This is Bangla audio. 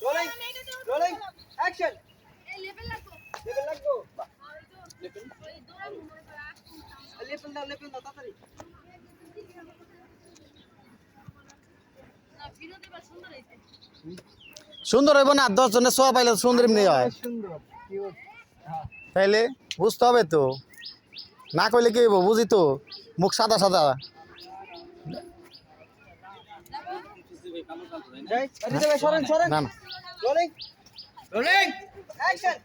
Rolling, rolling, action. Level লাগবো। Level দাও তাড়াতাড়ি। সুন্দর হইব না 10 জনের সোয়া পাইলে সুন্দর এমনি হয় সুন্দর কিউট হ্যাঁ তাইলে বুঝতে হবে তো না কইলে কি হইব বুঝি তো মুখ সাদা সাদা যাই সরেন সরেন না না রোলিং রোলিং অ্যাকশন